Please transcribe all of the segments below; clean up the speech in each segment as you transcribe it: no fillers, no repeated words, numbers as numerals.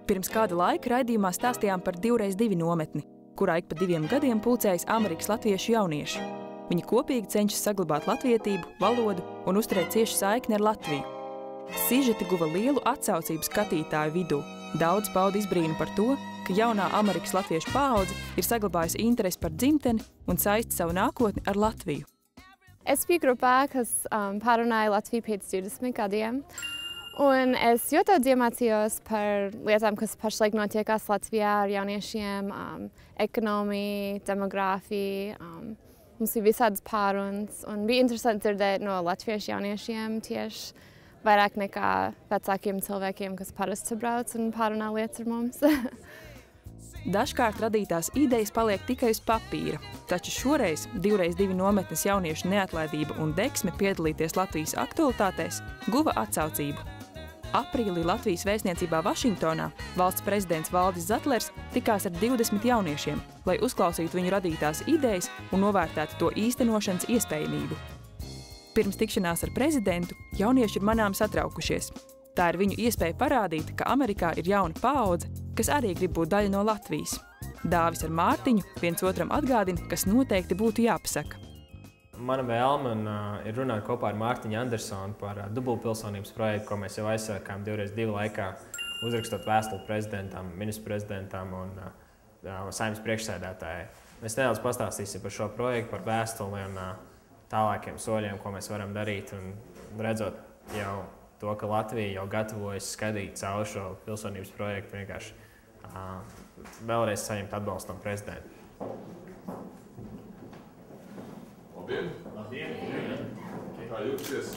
Pirms kāda laika raidījumā stāstījām par 2x2 nometni, kurā ik pa 2 gadiem pulcējas Amerikas latviešu jaunieši. Viņi kopīgi cenšas saglabāt latvietību, valodu un uzturēt ciešu saikni ar Latviju. Sižeti guva lielu atsaucību skatītāju vidū. Daudz pauda izbrīnu par to, ka jaunā Amerikas latviešu paudze ir saglabājusi interesi par dzimteni un saista savu nākotni ar Latviju. Es biju grupā, kas pārunāja Latviju pēc 20 gadiem. Un es ļoti daudz iemācījos par lietām, kas pašlaik notiekās Latvijā ar jauniešiem, ekonomiju, demogrāfiju. Mums bija visādas pārunas, un bija interesanti dzirdēt no latviešu jauniešiem tieši vairāk nekā vecākiem cilvēkiem, kas parasti brauc un pārunā lietas ar mums. Dažkārt radītās idejas paliek tikai uz papīra, taču šoreiz 2x2 nometnes jauniešu neatlaidība un deksme piedalīties Latvijas aktualitātēs guva atsaucību. Aprīlī Latvijas vēstniecībā Vašingtonā valsts prezidents Valdis Zatlers tikās ar 20 jauniešiem, lai uzklausītu viņu radītās idejas un novērtētu to īstenošanas iespējamību. Pirms tikšanās ar prezidentu jaunieši ir manām satraukušies. Tā ir viņu iespēja parādīt, ka Amerikā ir jauna paudze, kas arī grib būt daļa no Latvijas. Dāvis ar Mārtiņu viens otram atgādina, kas noteikti būtu jāpasaka. Mana vēlme ir runāt kopā ar Mārtiņu Andersonu par dubultpilsonības projektu, ko mēs jau aizsākām 2x2 laikā, uzrakstot vēstuli prezidentam, ministru prezidentam un Saeimas priekšsēdētājai. Mēs nedaudz pastāstīsim par šo projektu, par vēstuli un tālākiem soļiem, ko mēs varam darīt, un redzot jau to, ka Latvija jau gatavojas skatīt caur šo pilsonības projektu, vienkārši vēlreiz saņemt atbalstu no prezidenta. Kā jūties?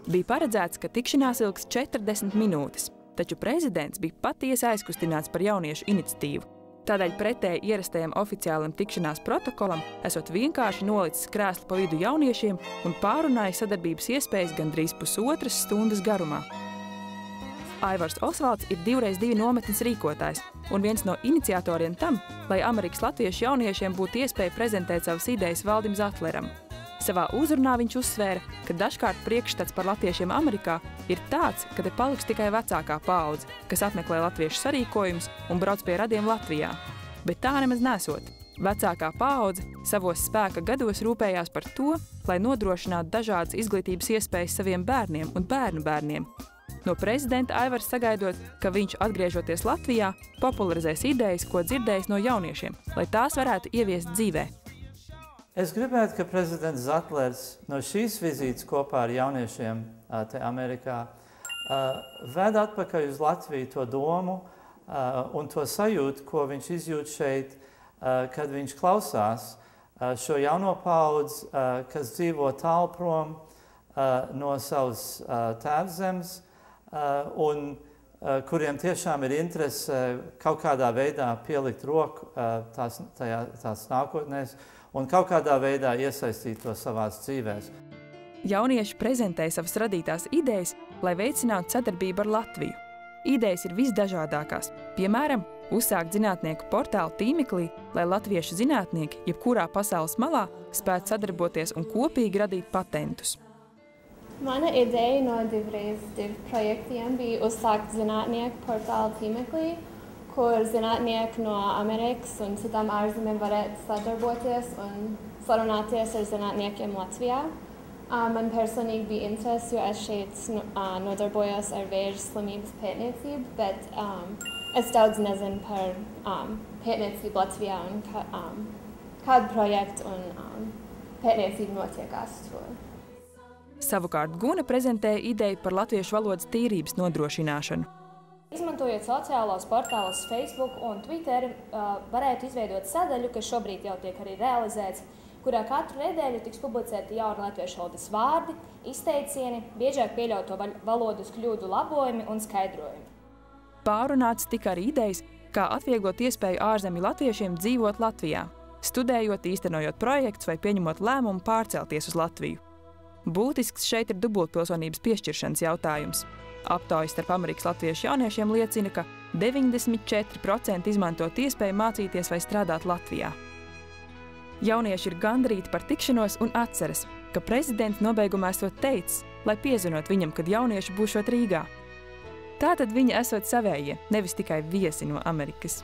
Bija paredzēts, ka tikšanās ilgs 40 minūtes, taču prezidents bija patiesi aizkustināts par jauniešu iniciatīvu. Tādēļ pretēji ierastajam oficiālam tikšanās protokolam esot vienkārši nolicis krēslu pa vidu jauniešiem un pārunāja sadarbības iespējas gandrīz pusotras stundas garumā. Aivars Osvalds ir 2x2 nometnes rīkotājs un viens no iniciatoriem tam, lai Amerikas latviešu jauniešiem būtu iespēja prezentēt savas idejas Valdim Zatleram. Savā uzrunā viņš uzsvēra, ka dažkārt priekšstats par latviešiem Amerikā ir tāds, ka te paliks tikai vecākā paudze, kas apmeklē latviešu sarīkojumus un brauc pie radiem Latvijā. Bet tā nemaz nesot. Vecākā paudze savos spēka gados rūpējās par to, lai nodrošinātu dažādas izglītības iespējas saviem bērniem un bērnu bērniem. No prezidenta Aivars sagaidot, ka viņš, atgriežoties Latvijā, popularizēs idejas, ko dzirdējis no jauniešiem, lai tās varētu ieviest dzīvē. Es gribētu, ka prezidents Zatlers no šīs vizītes kopā ar jauniešiem te Amerikā ved atpakaļ uz Latviju to domu un to sajūtu, ko viņš izjūt šeit, kad viņš klausās šo jauno paudzi, kas dzīvo tālu prom no savas tēvzemes, un kuriem tiešām ir interese kaut kādā veidā pielikt roku tās nākotnēs un kaut kādā veidā iesaistīt to savās dzīvēs. Jaunieši prezentēja savas radītās idejas, lai veicinātu sadarbību ar Latviju. Idejas ir visdažādākās. Piemēram, uzsākt zinātnieku portālu tīmeklī, lai latviešu zinātnieki jebkurā pasaules malā spētu sadarboties un kopīgi radīt patentus. Mana ideja no 2x2 projektiem bija uzsākt zinātnieku portālu tīmeklī, kur zinātnieki no Amerikas un citām ārzemēm varētu sadarboties un sarunāties ar zinātniekiem Latvijā. Man personīgi bija interesi, jo es šeit nodarbojos ar vēža slimības pētniecību, bet es daudz nezinu par pētniecību Latvijā un kādu projektu un pētniecību notiekās tur. Savukārt Guna prezentēja ideju par latviešu valodas tīrības nodrošināšanu. Izmantojot sociālos portālus Facebook un Twitter, varētu izveidot sadaļu, kas šobrīd jau tiek arī realizēts, kurā katru nedēļu tiks publicēti jauni latviešu valodas vārdi, izteicieni, biežāk pieļauto valodas kļūdu labojumi un skaidrojumi. Pārunāts tika arī idejas, kā atvieglot iespēju ārzemju latviešiem dzīvot Latvijā, studējot, īstenojot projektus vai pieņemot lēmumu pārcelties uz Latviju. Būtisks šeit ir dubultpilsonības piešķiršanas jautājums. Aptaujas starp Amerikas latviešu jauniešiem liecina, ka 94% izmantot iespēju mācīties vai strādāt Latvijā. Jaunieši ir gandrīti par tikšanos un atceras, ka prezidents nobeigumā esot teicis, lai piezvanot viņam, kad jaunieši būšot Rīgā. Tātad viņi esot savējie, nevis tikai viesi no Amerikas.